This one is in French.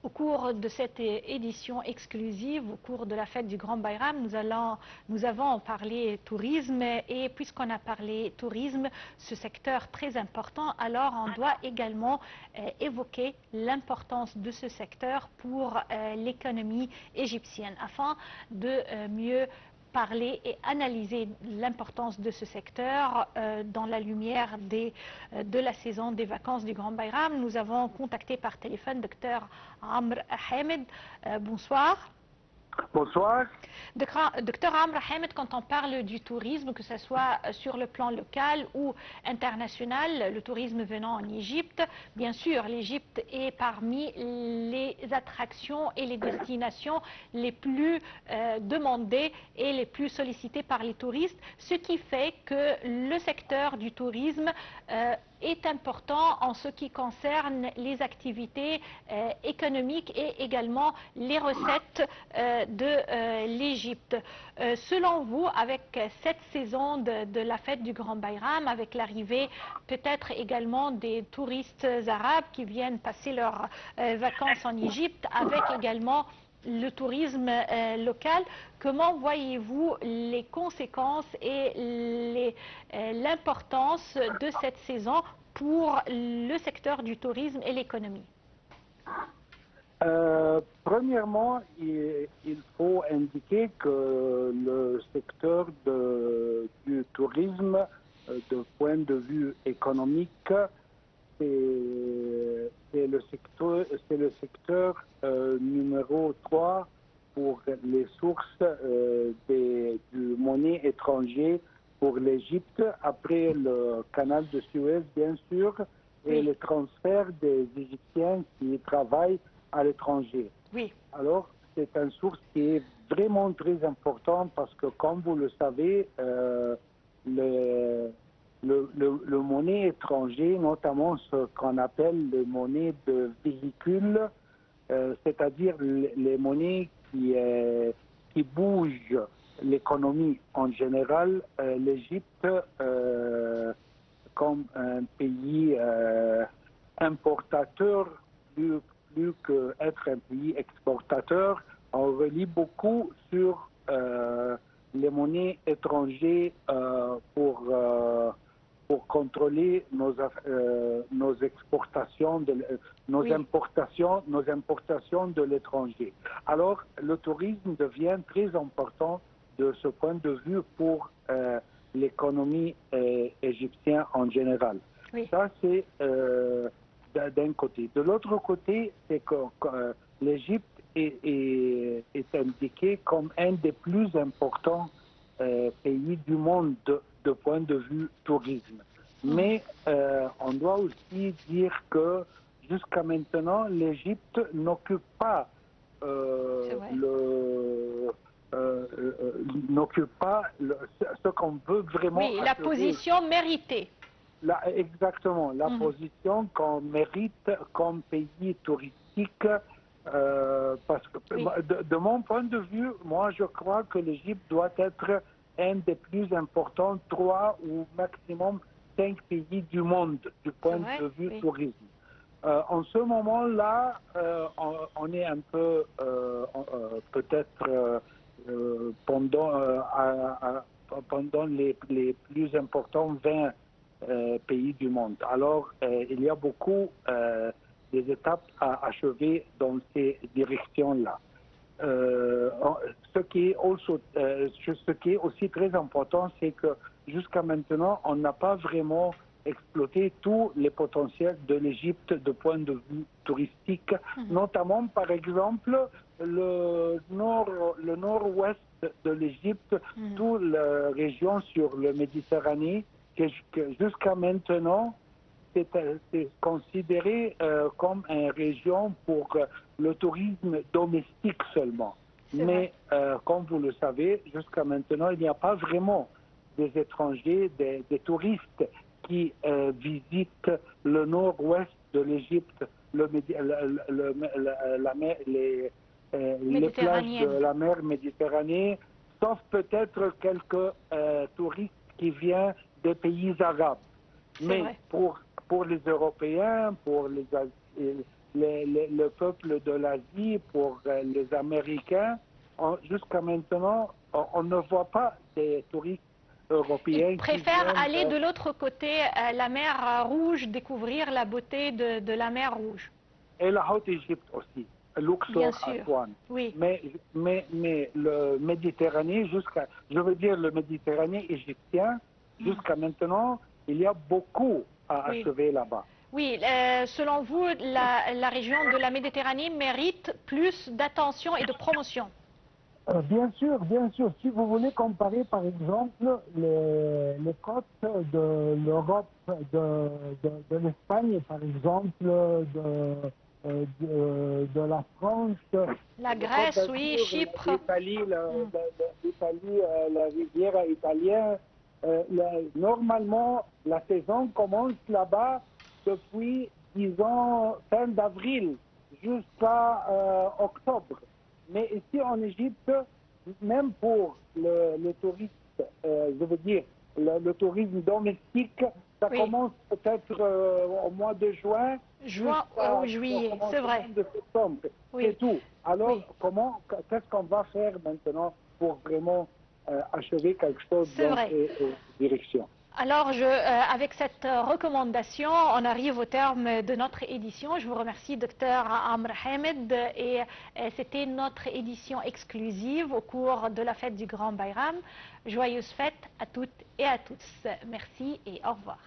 Au cours de cette édition exclusive, au cours de la fête du Grand Bayram, nous avons parlé tourisme et puisqu'on a parlé tourisme, ce secteur très important, alors on doit également évoquer l'importance de ce secteur pour l'économie égyptienne afin de mieux parler et analyser l'importance de ce secteur dans la lumière de la saison des vacances du Grand Bayram. Nous avons contacté par téléphone Dr Amr Hamed. Bonsoir. Bonsoir. Docteur Amr Hamed, quand on parle du tourisme, que ce soit sur le plan local ou international, le tourisme venant en Égypte, bien sûr, l'Égypte est parmi les attractions et les destinations les plus demandées et les plus sollicitées par les touristes, ce qui fait que le secteur du tourisme est important en ce qui concerne les activités économiques et également les recettes de l'Égypte. Selon vous, avec cette saison de la fête du Grand Bayram, avec l'arrivée peut-être également des touristes arabes qui viennent passer leurs vacances en Égypte, avec également le tourisme local, comment voyez-vous les conséquences et l'importance de cette saison pour le secteur du tourisme et l'économie? Premièrement, il faut indiquer que le secteur du tourisme, de point de vue économique, c'est le secteur numéro 3 pour les sources du monnaie étranger pour l'Égypte, après le canal de Suez, bien sûr, et le transfert des Égyptiens qui travaillent à l'étranger. Oui. Alors, c'est une source qui est vraiment très importante parce que, comme vous le savez, le monnaie étranger, notamment ce qu'on appelle les monnaies de véhicules, c'est-à-dire les monnaies qui bougent l'économie en général, l'Égypte, comme un pays importateur, plus qu'être un pays exportateur, on relie beaucoup sur les monnaies étrangères pour contrôler nos exportations, nos importations de l'étranger. Alors, le tourisme devient très important de ce point de vue pour l'économie égyptienne en général. Oui. Ça, c'est d'un côté. De l'autre côté, c'est que l'Égypte est indiquée comme un des plus importants pays du monde de point de vue tourisme. Mais on doit aussi dire que jusqu'à maintenant, l'Égypte n'occupe pas ce qu'on veut vraiment. Oui, la position méritée. Exactement, la position qu'on mérite comme pays touristique, parce que de mon point de vue, moi je crois que l'Égypte doit être un des plus importants 3 ou maximum 5 pays du monde du point de vue tourisme. En ce moment-là, on est un peu peut-être pendant les plus importants 20 pays du monde. Alors, il y a beaucoup des étapes à achever dans ces directions-là. Ce qui est aussi très important, c'est que jusqu'à maintenant, on n'a pas vraiment exploité tous les potentiels de l'Égypte de point de vue touristique, notamment par exemple le nord-ouest de l'Égypte, toute la région sur le Méditerranée, que jusqu'à maintenant, c'est considéré comme une région pour le tourisme domestique seulement. Mais comme vous le savez, jusqu'à maintenant, il n'y a pas vraiment des étrangers, des touristes qui visitent le nord-ouest de l'Égypte, les plages de la mer Méditerranée, sauf peut-être quelques touristes qui viennent des pays arabes. Mais pour les Européens, pour le peuple de l'Asie, pour les Américains, jusqu'à maintenant, on ne voit pas des touristes européens. Ils préfèrent aller de l'autre côté, la mer Rouge, découvrir la beauté de la mer Rouge. Et la Haute-Égypte aussi, Luxor, Aswan. Oui. Mais le Méditerranée, je veux dire le Méditerranée égyptien, jusqu'à maintenant, il y a beaucoup à achever là-bas. Oui, selon vous, la région de la Méditerranée mérite plus d'attention et de promotion. Bien sûr, bien sûr. Si vous voulez comparer, par exemple, les côtes de l'Europe, de l'Espagne, par exemple, de la France, la Grèce, oui, Chypre, l'Italie, la rivière italienne. Normalement, la saison commence là-bas depuis, disons, fin d'avril jusqu'à octobre. Mais ici en Égypte, même pour le tourisme, je veux dire, le tourisme domestique, ça commence peut-être au mois de juin. Juin ou juillet, c'est vrai. De septembre, c'est tout. Alors, qu'est-ce qu'on va faire maintenant pour vraiment achever quelque chose dans ces directions? Alors, avec cette recommandation, on arrive au terme de notre édition. Je vous remercie, Dr Amr Hamed, et c'était notre édition exclusive au cours de la fête du Grand Bayram. Joyeuses fêtes à toutes et à tous. Merci et au revoir.